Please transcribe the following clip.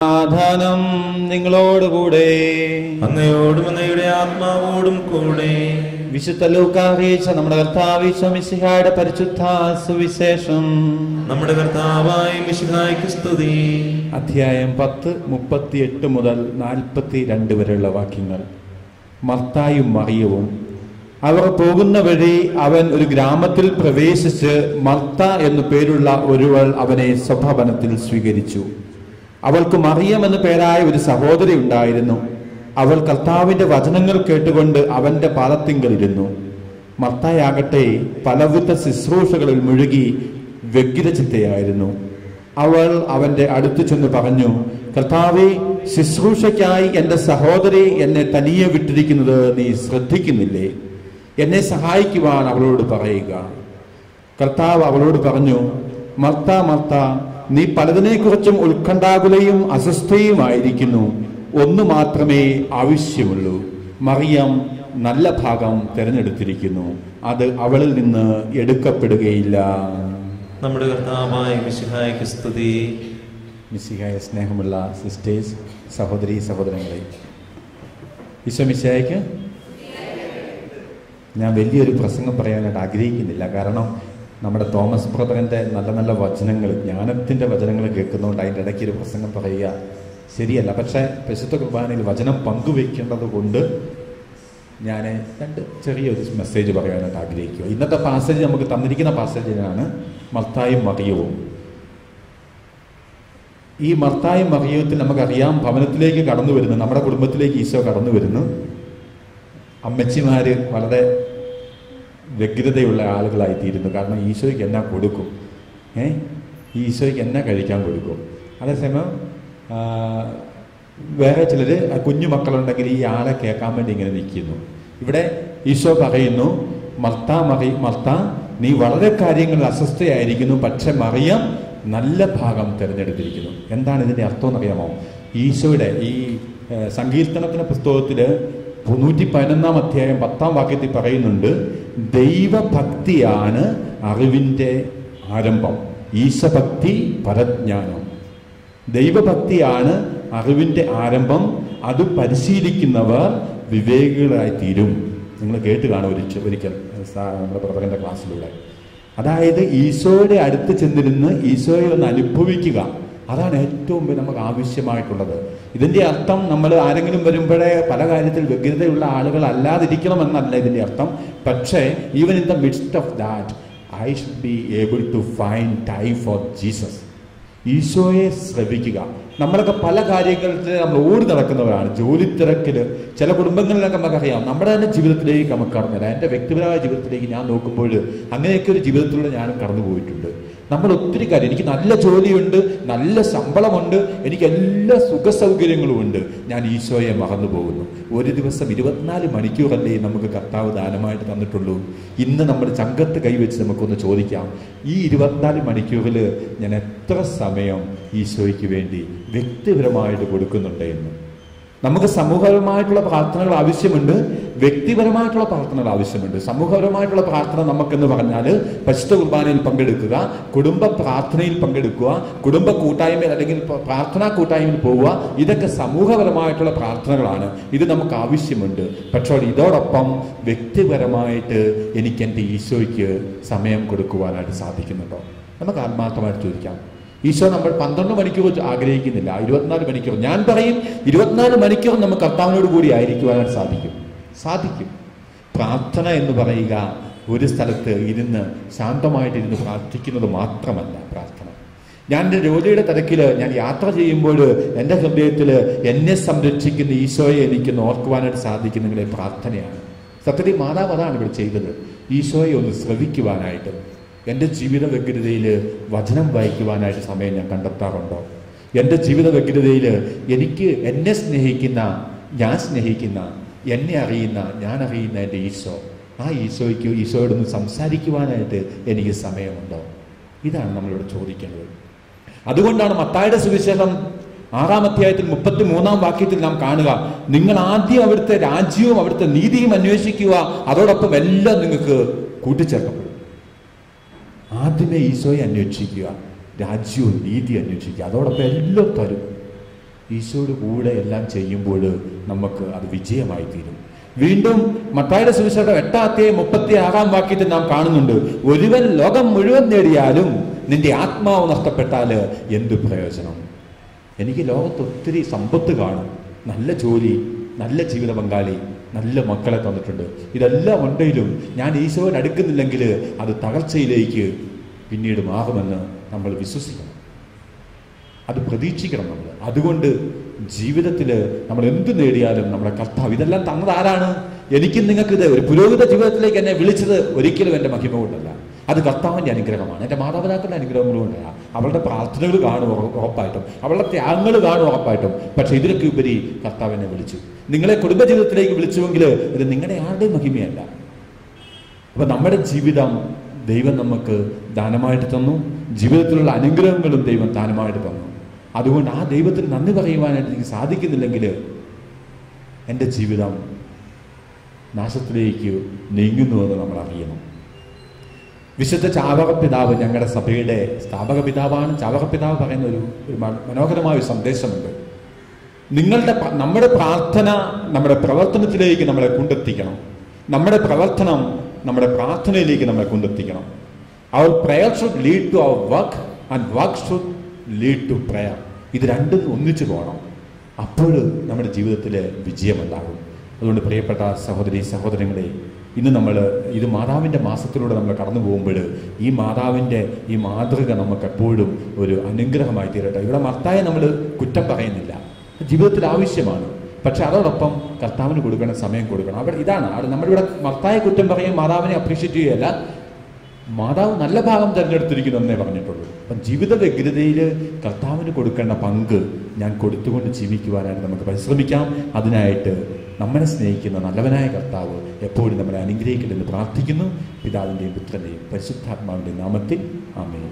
സമാധാനം നിങ്ങളോടുകൂടെ. അങ്ങയോടും അങ്ങയുടെ ആത്മാവോടും കൂടെ. വിശുദ്ധ ലൂക്കാ അറിയിച്ച നമ്മുടെ കർത്താവ് ഈശോ മിശിഹായുടെ പരിശുദ്ധ സുവിശേഷം. നമ്മുടെ കർത്താവായ മിശിഹായ്ക്ക് സ്തുതി. അധ്യായം 10 38 മുതൽ 42 വരെയുള്ള വാക്യങ്ങൾ. മർത്തായും മറിയവും. അവർ പോകുന്ന വഴി അവൻ ഒരു ഗ്രാമത്തിൽ പ്രവേശിച്ച് മർത്ത എന്നു പേരുള്ള ഒരുവൾ അവനെ സ്വഭവനത്തിൽ സ്വീകരിച്ചു. അവൾക്ക് മറിയം എന്നു പേരായ ഒരു സഹോദരി ഉണ്ടായിരുന്നു. അവൾ കർത്താവിന്റെ വചനങ്ങൾ കേട്ടുകൊണ്ട് അവന്റെ പാദത്തിങ്കലിരുന്നു. മർത്തായാകട്ടെ പലവിധ ശുശ്രൂഷകളിൽ മുഴുകി വ്യഗ്രചിത്തയായിരുന്നു. അവൾ അവന്റെ അടുത്ത് ചെന്ന് പറഞ്ഞു, കർത്താവേ, ശുശ്രൂഷയ്ക്കായി എന്റെ സഹോദരി എന്നെ തനിയെ വിട്ടിരിക്കുന്നത് നീ ശ്രദ്ധിക്കുന്നില്ലേ? എന്നെ സഹായിക്കുവാൻ അവളോട് പറയുക. കർത്താവ് അവളോട് പറഞ്ഞു, മർത്ത മർത്ത, നീ പലതിനെക്കുറിച്ചും ഉത്കണ്ഠാകുലയും അസ്വസ്ഥയുമായിരിക്കുന്നു. ഒന്ന് മാത്രമേ ആവശ്യമുള്ളൂ. മറിയം നല്ല ഭാഗം തിരഞ്ഞെടുത്തിരിക്കുന്നു, അത് അവളിൽ നിന്ന് എടുക്കപ്പെടുകയില്ല. നമ്മുടെ കർത്താവായ മിശിഹായ്ക്ക് സ്തുതി. മിശിഹായ സ്നേഹമുള്ള സിസ്റ്റേഴ്സ്, സഹോദരി സഹോദരങ്ങളെ, ഈശോ മിശിഹായ്ക്ക് ഞാൻ വലിയൊരു പ്രസംഗം പറയാനായിട്ട് ആഗ്രഹിക്കുന്നില്ല. കാരണം നമ്മുടെ തോമസ് ബ്രദറിൻ്റെ നല്ല നല്ല വചനങ്ങൾ, ജ്ഞാനത്തിൻ്റെ വചനങ്ങൾ കേൾക്കുന്നതുകൊണ്ട് അതിൻ്റെ ഇടയ്ക്ക് ഒരു പ്രസംഗം പറയുക ശരിയല്ല. പക്ഷേ പരിശുദ്ധ കുർബാനയിൽ വചനം പങ്കുവെക്കേണ്ടത് കൊണ്ട് ഞാൻ ചെറിയൊരു മെസ്സേജ് പറയാനായിട്ട് ആഗ്രഹിക്കുക. ഇന്നത്തെ പാസേജ് നമുക്ക് തന്നിരിക്കുന്ന പാസേജിനാണ് മർത്തായും മറിയവും. ഈ മർത്തായും മറിയത്തിൽ നമുക്കറിയാം, ഭവനത്തിലേക്ക് കടന്നു വരുന്നു, നമ്മുടെ കുടുംബത്തിലേക്ക് ഈശോ കടന്നു വരുന്നു. അമ്മച്ചിമാർ വളരെ വ്യഗ്രതയുള്ള ആളുകളായിത്തീരുന്നു. കാരണം ഈശോയ്ക്ക് എന്നാ കൊടുക്കും, ഈശോയ്ക്ക് എന്നാ കഴിക്കാൻ കൊടുക്കും. അതേസമയം വേറെ ചിലർ കുഞ്ഞു മക്കളുണ്ടെങ്കിൽ ഈ ആളെ കേൾക്കാൻ വേണ്ടി ഇങ്ങനെ നിൽക്കുന്നു. ഇവിടെ ഈശോ പറയുന്നു, മർത്ത, നീ വളരെ കാര്യങ്ങളിൽ അസ്വസ്ഥയായിരിക്കുന്നു, പക്ഷെ മറിയം നല്ല ഭാഗം തിരഞ്ഞെടുത്തിരിക്കുന്നു. എന്താണ് ഇതിൻ്റെ അർത്ഥം എന്നറിയാമോ? ഈശോയുടെ ഈ സങ്കീർത്തനത്തിന്റെ പുസ്തകത്തിൽ 111 അധ്യായം 10 വാക്യത്തിൽ പറയുന്നുണ്ട്, ദൈവഭക്തിയാണ് അറിവിൻ്റെ ആരംഭം, ഈശഭക്തി പരജ്ഞാനം. ദൈവഭക്തിയാണ് അറിവിൻ്റെ ആരംഭം, അത് പരിശീലിക്കുന്നവർ വിവേകികളായിത്തീരും. നിങ്ങൾ കേട്ട് കാണും ഒരിക്കൽ നമ്മുടെ പ്രവർത്തകന്റെ ക്ലാസ്സിലൂടെ. അതായത് ഈശോയുടെ അടുത്ത് ചെന്നിരുന്ന് ഈശോയെ ഒന്ന് അനുഭവിക്കുക, അതാണ് ഏറ്റവും നമുക്ക് ആവശ്യമായിട്ടുള്ളത്. ഇതിൻ്റെ അർത്ഥം നമ്മൾ ആരെങ്കിലും വരുമ്പോഴേ പല കാര്യത്തിൽ വ്യഗ്രതയുള്ള ആളുകൾ അല്ലാതിരിക്കണമെന്നല്ല ഇതിൻ്റെ അർത്ഥം. പക്ഷേ even in the midst of that I should be able to find time for Jesus. ഈശോയെ ശ്രവിക്കുക. നമ്മളൊക്കെ പല കാര്യങ്ങളിൽ നമ്മൾ ഓടി നടക്കുന്നവരാണ്, ജോലി തിരക്കിൽ. ചില കുടുംബങ്ങളിലൊക്കെ നമുക്കറിയാം, നമ്മുടെ തന്നെ ജീവിതത്തിലേക്ക് നമുക്ക് കടന്നില്ല. എൻ്റെ വ്യക്തിപരമായ ജീവിതത്തിലേക്ക് ഞാൻ നോക്കുമ്പോൾ അങ്ങനെയൊക്കെ ഒരു ജീവിതത്തിലൂടെ ഞാനും കടന്നു പോയിട്ടുണ്ട്. നമ്മൾ ഒത്തിരി കാര്യം, എനിക്ക് നല്ല ജോലിയുണ്ട്, നല്ല ശമ്പളമുണ്ട്, എനിക്ക് എല്ലാ സുഖ സൗകര്യങ്ങളും ഉണ്ട്, ഞാൻ ഈശോയെ മറന്നു പോകുന്നു. ഒരു ദിവസം 24 മണിക്കൂറല്ലേ നമുക്ക് കർത്താവ് ദാനമായിട്ട് തന്നിട്ടുള്ളൂ. ഇന്ന് നമ്മൾ ചങ്കത്ത് കൈവച്ച് നമുക്കൊന്ന് ചോദിക്കാം, ഈ 24 മണിക്കൂറിൽ ഞാൻ എത്ര സമയം ഈശോയ്ക്ക് വേണ്ടി വ്യക്തിപരമായിട്ട് കൊടുക്കുന്നുണ്ട് എന്ന്. നമുക്ക് സമൂഹപരമായിട്ടുള്ള പ്രാർത്ഥനകൾ ആവശ്യമുണ്ട്, വ്യക്തിപരമായിട്ടുള്ള പ്രാർത്ഥനകൾ ആവശ്യമുണ്ട്. സമൂഹപരമായിട്ടുള്ള പ്രാർത്ഥന നമുക്കെന്ന് പറഞ്ഞാൽ പരിശുദ്ധ കുർബാനയിൽ പങ്കെടുക്കുക, കുടുംബ പ്രാർത്ഥനയിൽ പങ്കെടുക്കുക, കുടുംബ കൂട്ടായ്മയിൽ അല്ലെങ്കിൽ പ്രാർത്ഥനാ കൂട്ടായ്മയിൽ പോവുക. ഇതൊക്കെ സമൂഹപരമായിട്ടുള്ള പ്രാർത്ഥനകളാണ്, ഇത് നമുക്ക് ആവശ്യമുണ്ട്. പക്ഷേ ഇതോടൊപ്പം വ്യക്തിപരമായിട്ട് എനിക്ക് എൻ്റെ ഈശോയ്ക്ക് സമയം കൊടുക്കുവാനായിട്ട് സാധിക്കുന്നുണ്ടോ? നമുക്ക് ആത്മാർത്ഥമായിട്ട് ചോദിക്കാം. ഈശോ നമ്മൾ 12 മണിക്കൂർ ആഗ്രഹിക്കുന്നില്ല, 24 മണിക്കൂർ. ഞാൻ പറയും 24 മണിക്കൂർ നമുക്ക് കർത്താവിനോട് കൂടി ആയിരിക്കുവാനായിട്ട് സാധിക്കും. പ്രാർത്ഥന എന്ന് പറയുക ഒരു സ്ഥലത്ത് ഇരുന്ന് ശാന്തമായിട്ടിരുന്ന് പ്രാർത്ഥിക്കുന്നത് മാത്രമല്ല പ്രാർത്ഥന. ഞാൻ എൻ്റെ ജോലിയുടെ തിരക്കിൽ ഞാൻ യാത്ര ചെയ്യുമ്പോൾ എൻ്റെ ഹൃദയത്തിൽ എന്നെ സംരക്ഷിക്കുന്ന ഈശോയെ എനിക്കൊന്ന് ഓർക്കുവാനായിട്ട് സാധിക്കുന്നെങ്കിൽ പ്രാർത്ഥനയാണ്. സത്യത്തിൽ മാതാവ് അതാണ് ഇവിടെ ചെയ്തത്, ഈശോയെ ഒന്ന് ശ്രവിക്കുവാനായിട്ട്. എൻ്റെ ജീവിത വ്യഗ്രതയിൽ വചനം വായിക്കുവാനായിട്ട് സമയം ഞാൻ കണ്ടെത്താറുണ്ടോ? എൻ്റെ ജീവിത വ്യഗ്രതയിൽ എനിക്ക് എന്നെ സ്നേഹിക്കുന്ന, ഞാൻ സ്നേഹിക്കുന്ന, എന്നെ അറിയുന്ന, ഞാൻ അറിയുന്ന എൻ്റെ ഈശോ, ആ ഈശോയോടൊന്ന് സംസാരിക്കുവാനായിട്ട് എനിക്ക് സമയമുണ്ടോ? ഇതാണ് നമ്മളിവിടെ ചോദിക്കേണ്ടത്. അതുകൊണ്ടാണ് മത്തായിയുടെ സുവിശേഷം 6-ാം അധ്യായത്തിൽ 33-ാം വാക്യത്തിൽ നാം കാണുക, നിങ്ങൾ ആദ്യം അവിടുത്തെ രാജ്യവും അവിടുത്തെ നീതിയും അന്വേഷിക്കുക, അതോടൊപ്പം എല്ലാം നിങ്ങൾക്ക് കൂട്ടിച്ചേർക്കപ്പെടും. ആദ്യമേ ഈശോയെ അന്വേഷിക്കുക, രാജ്യവും നീതി അന്വേഷിക്കുക, അതോടൊപ്പം എല്ലാം തരും. ഈശോയുടെ കൂടെ എല്ലാം ചെയ്യുമ്പോൾ നമുക്ക് അത് വിജയമായി തീരും. വീണ്ടും മത്തായിയുടെ സുവിശേഷം 8:36 വാക്യത്തിൽ നാം കാണുന്നുണ്ട്, ഒരുവൻ ലോകം മുഴുവൻ നേടിയാലും നിന്റെ ആത്മാവ് നഷ്ടപ്പെട്ടാൽ എന്ത് പ്രയോജനം? എനിക്ക് ലോകത്ത് ഒത്തിരി സമ്പത്ത് കാണും, നല്ല ജോലി, നല്ല ജീവിത പങ്കാളി, നല്ല മക്കളെ തന്നിട്ടുണ്ട്. ഇതെല്ലാം ഉണ്ടെങ്കിലും ഞാൻ ഈശോയോട് അടുക്കുന്നില്ലെങ്കിൽ അത് തകർച്ചയിലേക്ക് പിന്നീട് മാറുമെന്ന് നമ്മൾ വിശ്വസിക്കണം, അത് പ്രതീക്ഷിക്കണം നമ്മൾ. അതുകൊണ്ട് ജീവിതത്തിൽ നമ്മൾ എന്ത് നേടിയാലും നമ്മുടെ കർത്താവ് ഇതെല്ലാം തന്നത് ആരാണ്? എനിക്കും നിങ്ങൾക്കിത് ഒരു പുരോഹിത ജീവിതത്തിലേക്ക് എന്നെ വിളിച്ചത് ഒരിക്കലും എൻ്റെ മഹിമ കൊണ്ടല്ല, അത് കർത്താവിൻ്റെ അനുഗ്രഹമാണ്, എൻ്റെ മാതാപിതാക്കളുടെ അനുഗ്രഹങ്ങൾ കൊണ്ടല്ല. അവളുടെ പ്രാർത്ഥനകൾ കാണും ഉറപ്പായിട്ടും, അവളുടെ ത്യാഗങ്ങൾ കാണും ഉറപ്പായിട്ടും. പക്ഷെ ഇതിനൊക്കെ ഉപരി കർത്താവ് എന്നെ വിളിച്ചു. നിങ്ങളെ കുടുംബജീവിതത്തിലേക്ക് വിളിച്ചുവെങ്കിൽ ഇത് നിങ്ങളുടെ ആരുടെയും മഹിമയല്ല. അപ്പം നമ്മുടെ ജീവിതം ദൈവം നമുക്ക് ദാനമായിട്ട് തന്നു, ജീവിതത്തിലുള്ള അനുഗ്രഹങ്ങളും ദൈവം ദാനമായിട്ട് തന്നു. അതുകൊണ്ട് ആ ദൈവത്തിന് നന്ദി പറയുവാനായിട്ട് എനിക്ക് സാധിക്കുന്നില്ലെങ്കിൽ എൻ്റെ ജീവിതം നാശത്തിലേക്ക് നീങ്ങുന്നുവെന്ന് നമ്മൾ അറിയണം. വിശുദ്ധ ചാവക പിതാവ് ഞങ്ങളുടെ സഭയുടെ സ്ഥാപക പിതാവാണ്. ചാവക പിതാവ് പറയുന്ന ഒരു മനോഹരമായ ഒരു സന്ദേശമുണ്ട്. നമ്മുടെ പ്രാർത്ഥന നമ്മുടെ പ്രവർത്തനത്തിലേക്ക് നമ്മളെ കൊണ്ടെത്തിക്കണം, നമ്മുടെ പ്രവർത്തനം നമ്മുടെ പ്രാർത്ഥനയിലേക്ക് നമ്മളെ കൊണ്ടെത്തിക്കണം. Our prayer should lead to our work and work should lead to prayer. ഇത് രണ്ടും ഒന്നിച്ചു പോകണം, അപ്പോൾ നമ്മുടെ ജീവിതത്തിൽ വിജയമുണ്ടാകും. അതുകൊണ്ട് പ്രിയപ്പെട്ട സഹോദരി സഹോദരങ്ങളെ, ഇന്ന് നമ്മൾ ഇത് മാതാവിൻ്റെ മാസത്തിലൂടെ നമ്മൾ കടന്നു പോകുമ്പോൾ ഈ മാതാവിൻ്റെ ഈ മാതൃക നമുക്ക് എപ്പോഴും ഒരു അനുഗ്രഹമായി തീരട്ടെ. ഇവിടെ മത്തായെ നമ്മൾ കുറ്റം പറയുന്നില്ല, ജീവിതത്തിൽ ആവശ്യമാണ്. പക്ഷെ അതോടൊപ്പം കർത്താവിന് കൊടുക്കേണ്ട സമയം കൊടുക്കണം. അവിടെ ഇതാണ് നമ്മളിവിടെ മത്തായെ കുറ്റം പറയും, മാതാവിനെ അപ്രീഷിയേറ്റ് ചെയ്യുകയല്ല. മാതാവ് നല്ല ഭാഗം തിരഞ്ഞെടുത്തിരിക്കുന്നു എന്നേ പറഞ്ഞിട്ടുള്ളൂ. അപ്പം ജീവിത വ്യഗ്രതയിൽ കർത്താവിന് കൊടുക്കേണ്ട പങ്ക് ഞാൻ കൊടുത്തുകൊണ്ട് ജീവിക്കുവാനായിട്ട് നമുക്ക് പരിശ്രമിക്കാം. അതിനായിട്ട് നമ്മളെ സ്നേഹിക്കുന്ന നല്ലവനായ കർത്താവ് എപ്പോഴും നമ്മളെ അനുഗ്രഹിക്കണമെന്ന് പ്രാർത്ഥിക്കുന്നു. പിതാവിൻ്റെയും പുത്രൻ്റെയും പരിശുദ്ധാത്മാവിൻ്റെയും നാമത്തിൽ ആമേൻ.